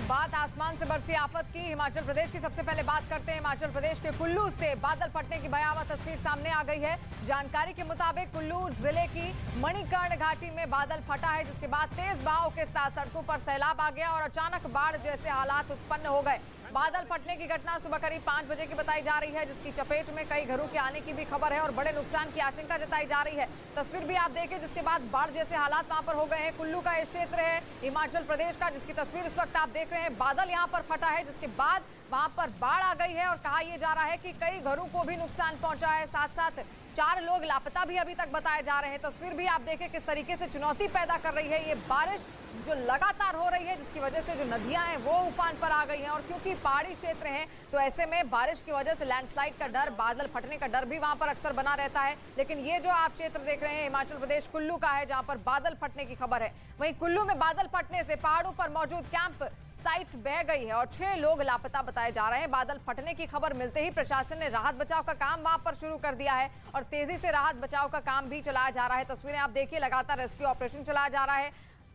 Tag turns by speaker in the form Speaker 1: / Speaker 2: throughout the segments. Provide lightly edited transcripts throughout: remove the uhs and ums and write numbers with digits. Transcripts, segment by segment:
Speaker 1: जब बात आसमान से बरसी आफत की, हिमाचल प्रदेश की सबसे पहले बात करते हैं। हिमाचल प्रदेश के कुल्लू से बादल फटने की भयावह तस्वीर सामने आ गई है। जानकारी के मुताबिक कुल्लू जिले की मणिकर्ण घाटी में बादल फटा है, जिसके बाद तेज बहाव के साथ सड़कों पर सैलाब आ गया और अचानक बाढ़ जैसे हालात उत्पन्न हो गए। बादल फटने की घटना सुबह करीब 5 बजे की बताई जा रही है, जिसकी चपेट में कई घरों के आने की भी खबर है और बड़े नुकसान की आशंका जताई जा रही है। तस्वीर भी आप देखें, जिसके बाद बाढ़ जैसे हालात वहां पर हो गए हैं। कुल्लू का ये क्षेत्र है हिमाचल प्रदेश का, जिसकी तस्वीर इस वक्त आप देख रहे हैं। बादल यहां पर फटा है, जिसके बाद वहां पर बाढ़ आ गई है और कहा यह जा रहा है कि कई घरों को भी नुकसान पहुंचा है। साथ साथ 4 लोग लापता भी अभी तक बताए जा रहे हैं। तस्वीर भी आप देखें किस तरीके से चुनौती पैदा कर रही है ये बारिश जो लगातार हो रही है, जिसकी वजह से जो नदियां हैं वो उफान पर आ गई हैं। और क्योंकि पहाड़ी क्षेत्र हैं तो ऐसे में बारिश की वजह से लैंडस्लाइड का डर, बादल फटने का डर भी वहां पर अक्सर बना रहता है। लेकिन ये जो आप क्षेत्र देख रहे हैं हिमाचल प्रदेश कुल्लू का है, जहां पर बादल फटने की खबर है। वहीं कुल्लू में बादल फटने से पहाड़ों पर मौजूद कैंप साइट बह गई है और 6 लोग लापता बताए जा रहे हैं। बादल फटने की खबर मिलते ही प्रशासन ने राहत बचाव का काम वहां पर शुरू कर दिया है और तेजी से राहत बचाव का काम भी चलाया जा रहा है। तस्वीरें आप देखिए, लगातार रेस्क्यू ऑपरेशन चलाया जा रहा है।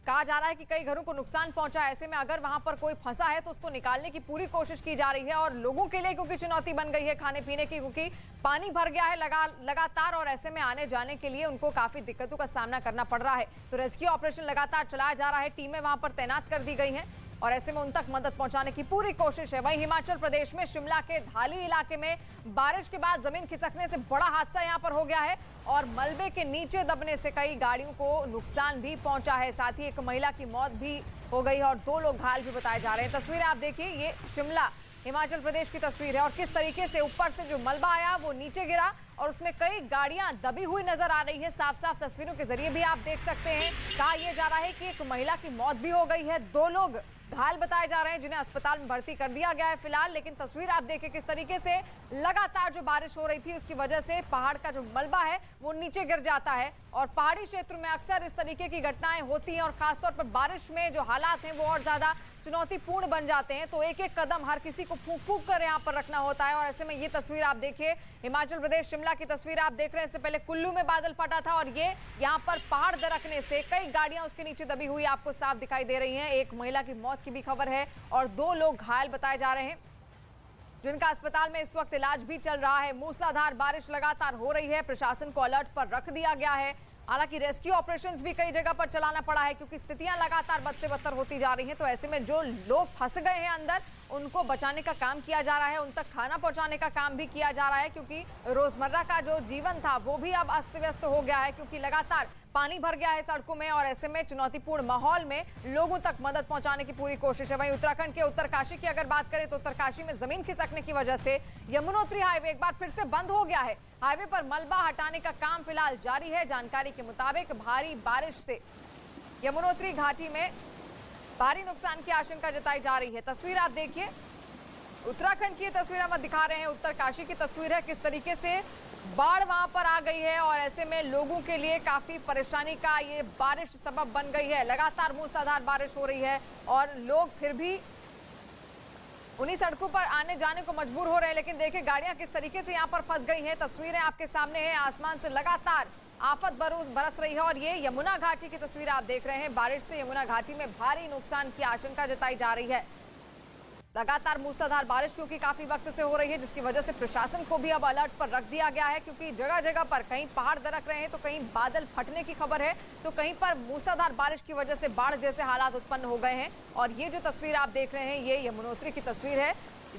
Speaker 1: कहा जा रहा है कि कई घरों को नुकसान पहुंचा है। ऐसे में अगर वहां पर कोई फंसा है तो उसको निकालने की पूरी कोशिश की जा रही है और लोगों के लिए क्योंकि चुनौती बन गई है खाने पीने की, क्योंकि पानी भर गया है लगातार और ऐसे में आने जाने के लिए उनको काफी दिक्कतों का सामना करना पड़ रहा है। तो रेस्क्यू ऑपरेशन लगातार चलाया जा रहा है, टीमें वहां पर तैनात कर दी गई हैं और ऐसे में उन तक मदद पहुंचाने की पूरी कोशिश है। वहीं हिमाचल प्रदेश में शिमला के धाली इलाके में बारिश के बाद जमीन खिसकने से बड़ा हादसा यहां पर हो गया है और मलबे के नीचे दबने से कई गाड़ियों को नुकसान भी पहुंचा है। साथ ही एक महिला की मौत भी हो गई है और 2 लोग घायल भी बताए जा रहे हैं। तस्वीरें आप देखिए, ये शिमला हिमाचल प्रदेश की तस्वीर है और किस तरीके से ऊपर से जो मलबा आया वो नीचे गिरा और उसमें कई गाड़ियां दबी हुई नजर आ रही है। साफ साफ तस्वीरों के जरिए भी आप देख सकते हैं। कहा यह जा रहा है कि एक महिला की मौत भी हो गई है, 2 लोग घायल बताए जा रहे हैं जिन्हें अस्पताल में भर्ती कर दिया गया है फिलहाल। लेकिन तस्वीर आप देखिए किस तरीके से लगातार जो बारिश हो रही थी उसकी वजह से पहाड़ का जो मलबा है वो नीचे गिर जाता है और पहाड़ी क्षेत्र में अक्सर इस तरीके की घटनाएं होती हैं और खासतौर पर बारिश में जो हालात हैं वो और ज्यादा चुनौतीपूर्ण बन जाते हैं। तो एक एक कदम हर किसी को फूंक फूंक कर यहाँ पर रखना होता है और ऐसे में ये तस्वीर आप देखिए, हिमाचल प्रदेश शिमला की तस्वीर आप देख रहे हैं। इससे पहले कुल्लू में बादल फटा था और ये यहाँ पर पहाड़ दरकने से कई गाड़ियां उसके नीचे दबी हुई आपको साफ दिखाई दे रही हैं। एक महिला की मौत की भी खबर है और 2 लोग घायल बताए जा रहे हैं जिनका अस्पताल में इस वक्त इलाज भी चल रहा है। मूसलाधार बारिश लगातार हो रही है, प्रशासन को अलर्ट पर रख दिया गया है। हालांकि रेस्क्यू ऑपरेशंस भी कई जगह पर चलाना पड़ा है क्योंकि स्थितियां लगातार बद से बदतर होती जा रही हैं। तो ऐसे में जो लोग फंस गए हैं अंदर उनको बचाने का काम किया जा रहा है, उन तक खाना पहुंचाने का काम भी किया जा रहा है क्योंकि रोजमर्रा का जो जीवन था वो भी अब अस्त व्यस्त हो गया है क्योंकि लगातार पानी भर गया है सड़कों में और ऐसे में चुनौतीपूर्ण माहौल में लोगों तक मदद पहुंचाने की पूरी कोशिश है। वहीं उत्तराखंड के उत्तरकाशी की अगर बात करें तो उत्तरकाशी में जमीन खिसकने की वजह से यमुनोत्री हाईवे एक बार फिर से बंद हो गया है। हाईवे पर मलबा हटाने का काम फिलहाल जारी है। जानकारी के मुताबिक भारी बारिश से यमुनोत्री घाटी में भारी नुकसान की आशंका जताई जा रही है। तस्वीर आप देखिए, उत्तराखंड की तस्वीर हम दिखा रहे हैं, उत्तरकाशी की तस्वीर है किस तरीके से बाढ़ वहां पर आ गई है और ऐसे में लोगों के लिए काफी परेशानी का ये बारिश सबब बन गई है। लगातार मूसलाधार बारिश हो रही है और लोग फिर भी उन्हीं सड़कों पर आने जाने को मजबूर हो रहे हैं। लेकिन देखिए गाड़ियां किस तरीके से यहाँ पर फंस गई हैं। तस्वीरें आपके सामने हैं, आसमान से लगातार आफत बरस रही है और ये यमुना घाटी की तस्वीर आप देख रहे हैं। बारिश से यमुना घाटी में भारी नुकसान की आशंका जताई जा रही है। लगातार मूसलाधार बारिश क्योंकि काफी वक्त से हो रही है जिसकी वजह से प्रशासन को भी अब अलर्ट पर रख दिया गया है क्योंकि जगह जगह पर कहीं पहाड़ दरक रहे हैं तो कहीं बादल फटने की खबर है तो कहीं पर मूसलाधार बारिश की वजह से बाढ़ जैसे हालात उत्पन्न हो गए हैं। और ये जो तस्वीर आप देख रहे हैं ये यमुनोत्री की तस्वीर है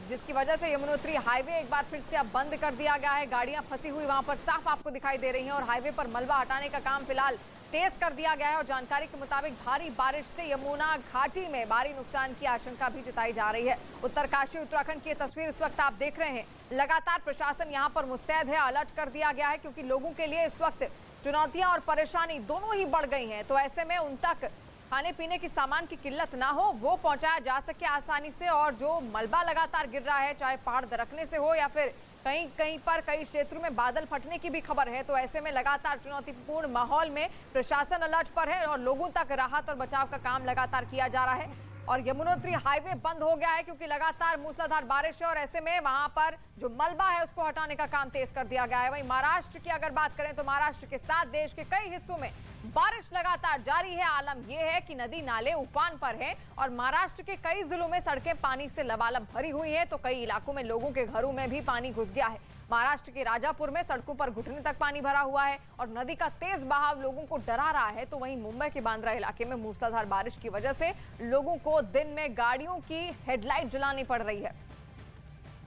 Speaker 1: जिसकी वजह से यमुनोत्री हाईवे एक बार फिर से अब बंद कर दिया गया है। गाड़ियां फंसी हुई वहां पर साफ आपको दिखाई दे रही हैं और हाईवे पर मलबा हटाने का काम फिलहाल तेज कर दिया गया है और जानकारी के मुताबिक भारी बारिश से यमुना घाटी में भारी नुकसान की आशंका भी जताई जा रही है। उत्तरकाशी उत्तराखंड की तस्वीर इस वक्त आप देख रहे हैं। लगातार प्रशासन यहां पर मुस्तैद है, अलर्ट कर दिया गया है क्योंकि लोगों के लिए इस वक्त चुनौतियां और परेशानी दोनों ही बढ़ गई हैं। तो ऐसे में उन तक खाने पीने की सामान की किल्लत ना हो, वो पहुंचाया जा सके आसानी से और जो मलबा लगातार गिर रहा है चाहे पहाड़ दरकने से हो या फिर कहीं कहीं पर कई क्षेत्रों में बादल फटने की भी खबर है। तो ऐसे में लगातार चुनौतीपूर्ण माहौल में प्रशासन अलर्ट पर है और लोगों तक राहत और बचाव का काम लगातार किया जा रहा है। और यमुनोत्री हाईवे बंद हो गया है क्योंकि लगातार मूसलाधार बारिश है और ऐसे में वहां पर जो मलबा है उसको हटाने का काम तेज कर दिया गया है। वहीं महाराष्ट्र की अगर बात करें तो महाराष्ट्र के साथ देश के कई हिस्सों में बारिश लगातार जारी है। आलम यह है कि नदी नाले उफान पर हैं और महाराष्ट्र के कई जिलों में सड़कें पानी से लबालब भरी हुई हैं, तो कई इलाकों में लोगों के घरों में भी पानी घुस गया है। महाराष्ट्र के राजापुर में सड़कों पर घुटने तक पानी भरा हुआ है और नदी का तेज बहाव लोगों को डरा रहा है। तो वहीं मुंबई के बांद्रा इलाके में मूसलाधार बारिश की वजह से लोगों को दिन में गाड़ियों की हेडलाइट जलानी पड़ रही है।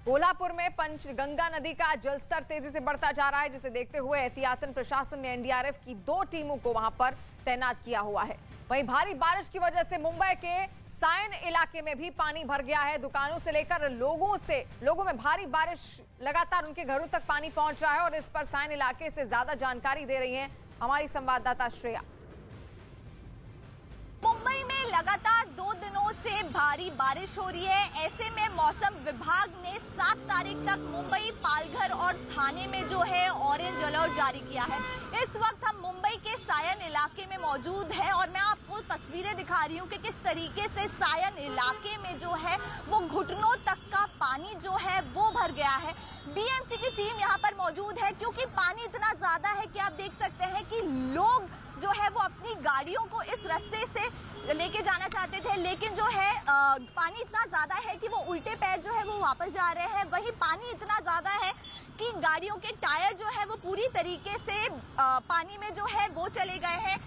Speaker 1: कोल्हापुर में पंचगंगा नदी का जलस्तर तेजी से बढ़ता जा रहा है, जिसे देखते हुए एहतियातन प्रशासन ने एनडीआरएफ की 2 टीमों को वहां पर तैनात किया हुआ है। वहीं भारी बारिश की वजह से मुंबई के सायन इलाके में भी पानी भर गया है। दुकानों से लेकर लोगों में भारी बारिश लगातार उनके घरों तक पानी पहुंच रहा है और इस पर सायन इलाके से ज्यादा जानकारी दे रही है हमारी संवाददाता श्रेया।
Speaker 2: मुंबई में लगातार 2 दिनों से भारी बारिश हो रही है। ऐसे में मौसम विभाग ने 7 तारीख तक मुंबई, पालघर और थाने में जो है ऑरेंज अलर्ट जारी किया है। इस वक्त हम मुंबई के सायन इलाके में मौजूद हैं और मैं आपको तस्वीरें दिखा रही हूँ कि किस तरीके से सायन इलाके में जो है वो घुटनों तक का पानी जो है वो भर गया है। बीएमसी की टीम यहाँ पर मौजूद है क्योंकि पानी इतना ज्यादा है कि आप देख सकते हैं कि लोग जो है वो अपनी गाड़ियों को इस रास्ते से लेके जाना चाहते थे, लेकिन जो है पानी इतना ज्यादा है कि वो उल्टे पैर जो है वो वापस जा रहे हैं। वही पानी इतना ज्यादा है कि गाड़ियों के टायर जो है वो पूरी तरीके से पानी में जो है वो चले गए हैं।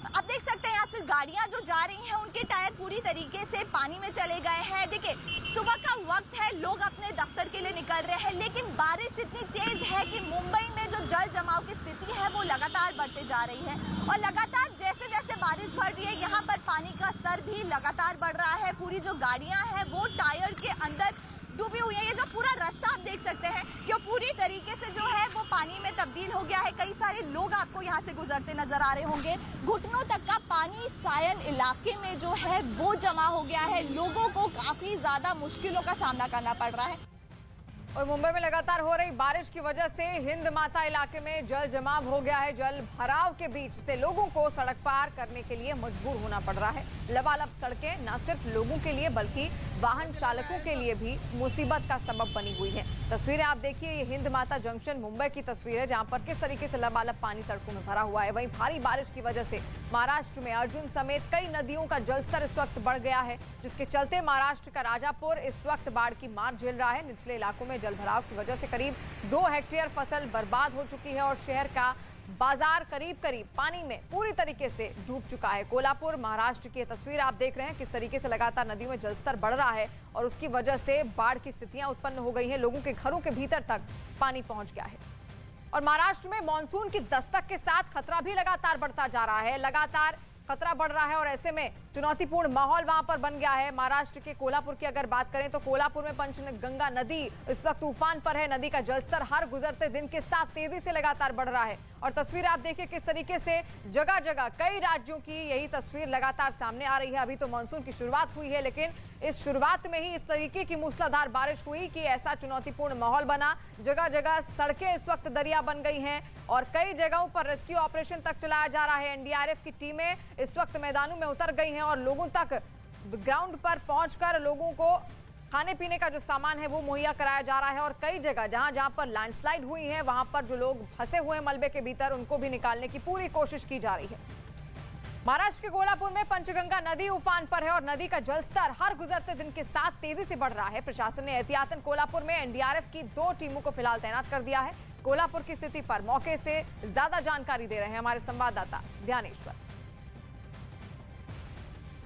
Speaker 2: आप देख सकते हैं यहाँ से गाड़ियां जो जा रही हैं उनके टायर पूरी तरीके से पानी में चले गए हैं। देखिए, सुबह का वक्त है, लोग अपने दफ्तर के लिए निकल रहे हैं, लेकिन बारिश इतनी तेज है कि मुंबई में जो जल जमाव की स्थिति है वो लगातार बढ़ते जा रही है और लगातार जैसे जैसे बारिश बढ़ रही है यहाँ पर पानी का स्तर भी लगातार बढ़ रहा है। पूरी जो गाड़ियां हैं वो टायर के अंदर डूबी हुई है। ये जो पूरा रास्ता आप देख सकते हैं कि वो पूरी तरीके से जो है वो पानी में तब्दील हो गया है। कई सारे लोग आपको यहाँ से गुजरते नजर आ रहे होंगे। घुटनों तक का पानी सायन इलाके में जो है वो जमा हो गया है। लोगों को काफी ज्यादा मुश्किलों का सामना करना पड़ रहा है।
Speaker 1: और मुंबई में लगातार हो रही बारिश की वजह से हिंद माता इलाके में जल जमाव हो गया है। जल भराव के बीच से लोगों को सड़क पार करने के लिए मजबूर होना पड़ रहा है। लबालब सड़कें न सिर्फ लोगों के लिए बल्कि वाहन चालकों के लिए भी मुसीबत का सबब बनी हुई है। तस्वीरें आप देखिए, ये हिंद माता जंक्शन मुंबई की तस्वीर है जहां पर किस तरीके से लबालब पानी सड़कों में भरा हुआ है। वहीं भारी बारिश की वजह से महाराष्ट्र में अर्जुन समेत कई नदियों का जलस्तर इस वक्त बढ़ गया है, जिसके चलते महाराष्ट्र का राजापुर इस वक्त बाढ़ की मार झेल रहा है। निचले इलाकों में जल भराव की वजह से करीब 2 हेक्टेयर फसल बर्बाद हो चुकी है और शहर का बाजार करीब पानी में पूरी तरीके से डूब चुका है। कोल्हापुर महाराष्ट्र की तस्वीर आप देख रहे हैं किस तरीके से लगातार नदियों में जलस्तर बढ़ रहा है और उसकी वजह से बाढ़ की स्थितियां उत्पन्न हो गई हैं। लोगों के घरों के भीतर तक पानी पहुंच गया है और महाराष्ट्र में मानसून की दस्तक के साथ खतरा भी लगातार बढ़ता जा रहा है। लगातार खतरा बढ़ रहा है और ऐसे में चुनौतीपूर्ण माहौल वहां पर बन गया है। महाराष्ट्र के कोल्हापुर की अगर बात करें तो कोल्हापुर में पंचगंगा नदी इस वक्त तूफान पर है। नदी का जलस्तर हर गुजरते दिन के साथ तेजी से लगातार बढ़ रहा है और तस्वीर आप देखिए किस तरीके से जगह जगह कई राज्यों की यही तस्वीर लगातार सामने आ रही है। अभी तो मानसून की शुरुआत हुई है, लेकिन इस शुरुआत में ही इस तरीके की मूसलाधार बारिश हुई कि ऐसा चुनौतीपूर्ण माहौल बना। जगह जगह सड़कें इस वक्त दरिया बन गई हैं और कई जगहों पर रेस्क्यू ऑपरेशन तक चलाया जा रहा है। एनडीआरएफ की टीमें इस वक्त मैदानों में उतर गई हैं और लोगों तक ग्राउंड पर पहुंचकर लोगों को खाने पीने का जो सामान है वो मुहैया कराया जा रहा है और कई जगह जहां पर लैंडस्लाइड हुई है वहां पर जो लोग फंसे हुए मलबे के भीतर उनको भी निकालने की पूरी कोशिश की जा रही है। महाराष्ट्र के कोल्हापुर में पंचगंगा नदी उफान पर है और नदी का जलस्तर हर गुजरते दिन के साथ तेजी से बढ़ रहा है। प्रशासन ने एहतियातन कोल्हापुर में एनडीआरएफ की 2 टीमों को फिलहाल तैनात कर दिया है। कोल्हापुर की स्थिति पर मौके से ज्यादा जानकारी दे रहे हैं हमारे संवाददाता ध्यानेश्वर।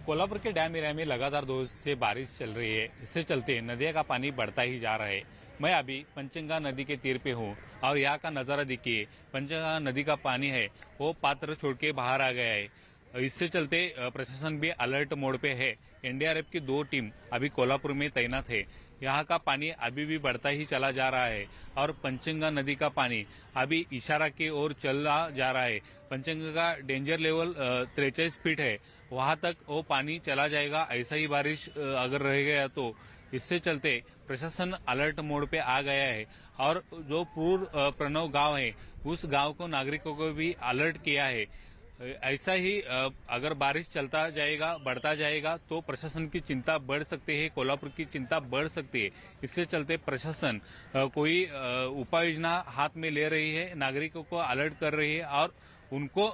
Speaker 3: कोल्हापुर के डैम एरिया में लगातार 2 से बारिश चल रही है। इससे चलते नदियों का पानी बढ़ता ही जा रहा है। मैं अभी पंचगंगा नदी के तीर पे हूँ और यहाँ का नजारा देखिए। पंचगंगा नदी का पानी है वो पात्र छोड़ के बाहर आ गया है। इससे चलते प्रशासन भी अलर्ट मोड पे है। एनडीआरएफ की 2 टीम अभी कोल्हापुर में तैनात है। यहाँ का पानी अभी भी बढ़ता ही चला जा रहा है और पंचगंगा नदी का पानी अभी इशारा की ओर चला जा रहा है। पंचगंगा का डेंजर लेवल 43 फीट है, वहां तक वो पानी चला जाएगा। ऐसा ही बारिश अगर रह गया तो इससे चलते प्रशासन अलर्ट मोड पे आ गया है और जो पूर्व प्रणव गांव है उस गांव को नागरिकों को भी अलर्ट किया है। ऐसा ही अगर बारिश चलता जाएगा, बढ़ता जाएगा तो प्रशासन की चिंता बढ़ सकती है, कोल्हापुर की चिंता बढ़ सकती है। इससे चलते प्रशासन कोई उपाय योजना हाथ में ले रही है, नागरिकों को अलर्ट कर रही है और उनको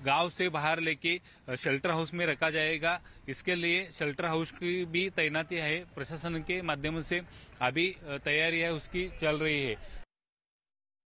Speaker 3: गांव से बाहर लेके शेल्टर हाउस में रखा जाएगा। इसके लिए शेल्टर हाउस की भी तैनाती है, प्रशासन के माध्यम से अभी तैयारी है उसकी चल रही है।